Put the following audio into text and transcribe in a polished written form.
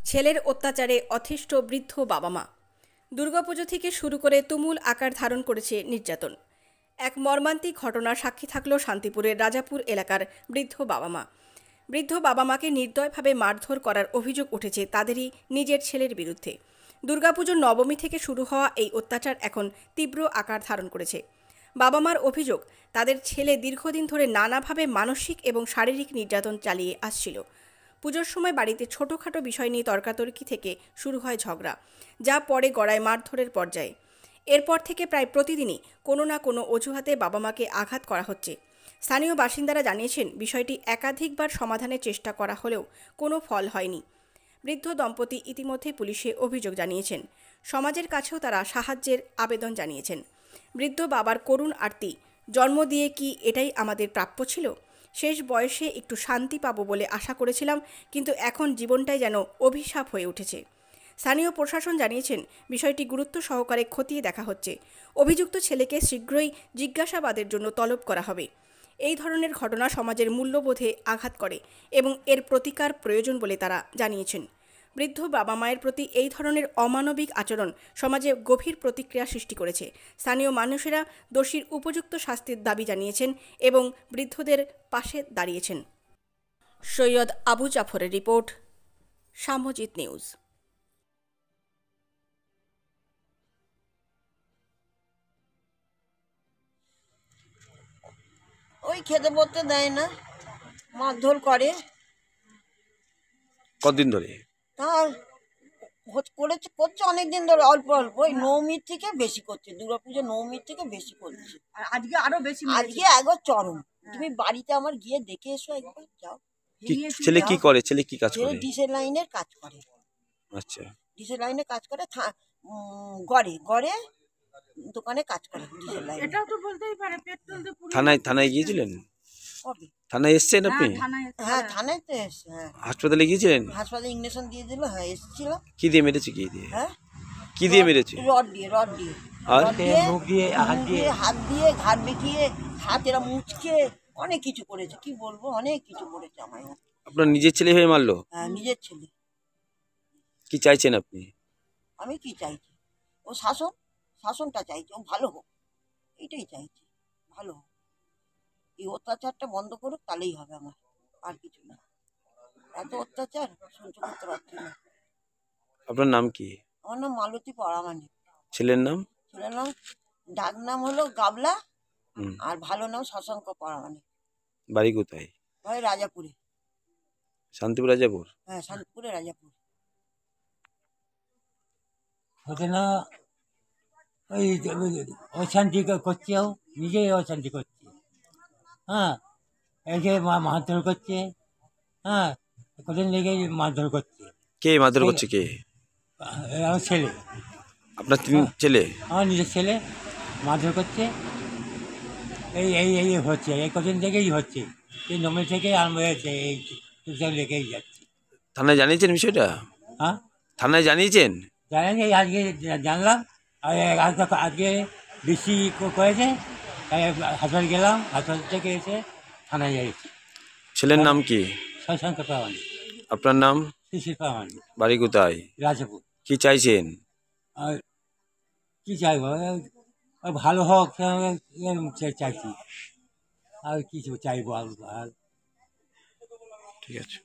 ছেলের অত্যাচারে অতিষ্ঠ বৃদ্ধ বাবা মা। দুর্গাপুজো থেকে শুরু করে তুমুল আকার ধারণ করেছে নির্যাতন। এক মর্মান্তিক ঘটনার সাক্ষী থাকল শান্তিপুরের রাজাপুর এলাকার বৃদ্ধ বাবা মা। বৃদ্ধ বাবা মাকে নির্দয়ভাবে মারধর করার অভিযোগ উঠেছে তাদেরই নিজের ছেলের বিরুদ্ধে। দুর্গাপুজোর নবমী থেকে শুরু হওয়া এই অত্যাচার এখন তীব্র আকার ধারণ করেছে। বাবা মার অভিযোগ, তাদের ছেলে দীর্ঘদিন ধরে নানাভাবে মানসিক এবং শারীরিক নির্যাতন চালিয়ে আসছিল। পুজোর সময় বাড়িতে ছোটোখাটো বিষয় নিয়ে তর্কাতর্কি থেকে শুরু হয় ঝগড়া, যা পরে গড়ায় মারধরের পর্যায়ে। এরপর থেকে প্রায় প্রতিদিনই কোনো না কোনো অজুহাতে বাবা মাকে আঘাত করা হচ্ছে। স্থানীয় বাসিন্দারা জানিয়েছেন, বিষয়টি একাধিকবার সমাধানের চেষ্টা করা হলেও কোনো ফল হয়নি। বৃদ্ধ দম্পতি ইতিমধ্যে পুলিশে অভিযোগ জানিয়েছেন। সমাজের কাছেও তারা সাহায্যের আবেদন জানিয়েছেন। বৃদ্ধ বাবার করুণ আর্তি, জন্ম দিয়ে কি এটাই আমাদের প্রাপ্য ছিল? শেষ বয়সে একটু শান্তি পাবো বলে আশা করেছিলাম, কিন্তু এখন জীবনটাই যেন অভিশাপ হয়ে উঠেছে। স্থানীয় প্রশাসন জানিয়েছেন, বিষয়টি গুরুত্ব সহকারে খতিয়ে দেখা হচ্ছে। অভিযুক্ত ছেলেকে শীঘ্রই জিজ্ঞাসাবাদের জন্য তলব করা হবে। এই ধরনের ঘটনা সমাজের মূল্যবোধে আঘাত করে এবং এর প্রতিকার প্রয়োজন বলে তারা জানিয়েছেন। বৃদ্ধ বাবা মায়ের প্রতি এই ধরনের অমানবিক আচরণ সমাজে গভীর প্রতিক্রিয়া সৃষ্টি করেছে। স্থানীয় মানুষেরা দোষীর উপযুক্ত শাস্তির দাবি জানিয়েছেন এবং বৃদ্ধদের পাশে দাঁড়িয়েছেন। সৈয়দ আবু জাফরের রিপোর্ট, সাম্যজিৎ নিউজ। ওই খেতে পড়তে দেয় না, মারধর করে। কতদিন ধরে? তার করছে অনেকদিন ধরে, অল্প অল্প। ওই নবমীর থেকে বেশি করছে, দুর্গাপুজো নবমীর থেকে বেশি করছে। আর আজকে আরো বেশি আজকে একবার চরম। তুমি বাড়িতে আমার গিয়ে দেখে এসো একবার, যাও। ছেলে কি করে? ছেলে কি কাজ করে? ডিসেল লাইনের কাজ করে। আচ্ছা, ডিসেল লাইনে কাজ করে, গড়ে গড়ে দোকানে কাজ করে ডিসেল লাইনে। এটাও তো বলতেই পারে পেট্রোল তো পুরো। থানায় গিয়েছিলেন? কবে? থানায় এসেছেন আপনি? হ্যাঁ, থানায় তো এসছে। হ্যাঁ, হাসপাতালে গিয়েছিলেন? হাসপাতালে ইঞ্জেকশন দিয়ে দিল। হ্যাঁ, এসেছিল। কি দিয়ে মেরেছে? কি দিয়ে? হ্যাঁ, কি দিয়ে মেরেছে? রড দিয়ে। আর মুখ দিয়ে, হাত দিয়ে, ঘাট বেঁকিয়ে, হাত এরা মুচকে অনেক কিছু করেছে। কি বলবো, অনেক কিছু করেছে আমায়। আপনার নিজের ছেলে হয়ে মারলো? হ্যাঁ, নিজের ছেলে। কি চাইছেন আপনি? আমি কি চাইছি? ও শাসনটা চাইছি, ও ভালো হোক, এইটাই চাইছি, ভালো হোক। এই অত্যাচারটা বন্ধ করুক, তাহলেই হবে আমার, আর কিছু না। এত অত্যাচার সহ্য করতে পারছি না। আপনার নাম কি? আমার নাম মালতী পরামানিক। ছেলের নাম? ছেলের নাম, ডাক নাম হলো গাবলা, হুম। আর ভালো নাম শশাঙ্ক পরামানিক। বাড়ি কোথায়? ভাই রাজাপুরে। শান্তিপুর, রাজাপুর? হ্যাঁ, শান্তিপুরে, রাজাপুর। হতে না, ওই অশান্তি করছে, ও নিজেই অশান্তি করছে। হ্যাঁ, এই যে মারধর করছে। হ্যাঁ, কদিন লেগে মারধর করছে। কে মারধর করছে? কে? আমার ছেলে। আপনার তিন ছেলে? আমার নিজের ছেলে মারধর করছে। এই এই এই হচ্ছে, এই কদিন থেকেই হচ্ছে। এই নমে থেকে আরম্ভ হয়েছে, এই লেগেই যাচ্ছে। থানায় জানিয়েছেন বিষয়টা? হ্যাঁ, থানায় জানিয়েছেন? জানেন, এই আজকে জানলাম। আর আজকে বেশি করেছে, তাই হাসপাতাল গেলাম, হাসপাতাল থেকে এসে থানায় যাইছি। ছেলের নাম কি? শশাঙ্ক প্রামাণিক। আপনার নাম? শিশির প্রামাণিক। বাড়ি কোথায়? রাজাপুর। কি চাইছেন? আর কী চাইব, ভালো হোক চাইছি, আর কিছু চাইবো আর। ঠিক আছে।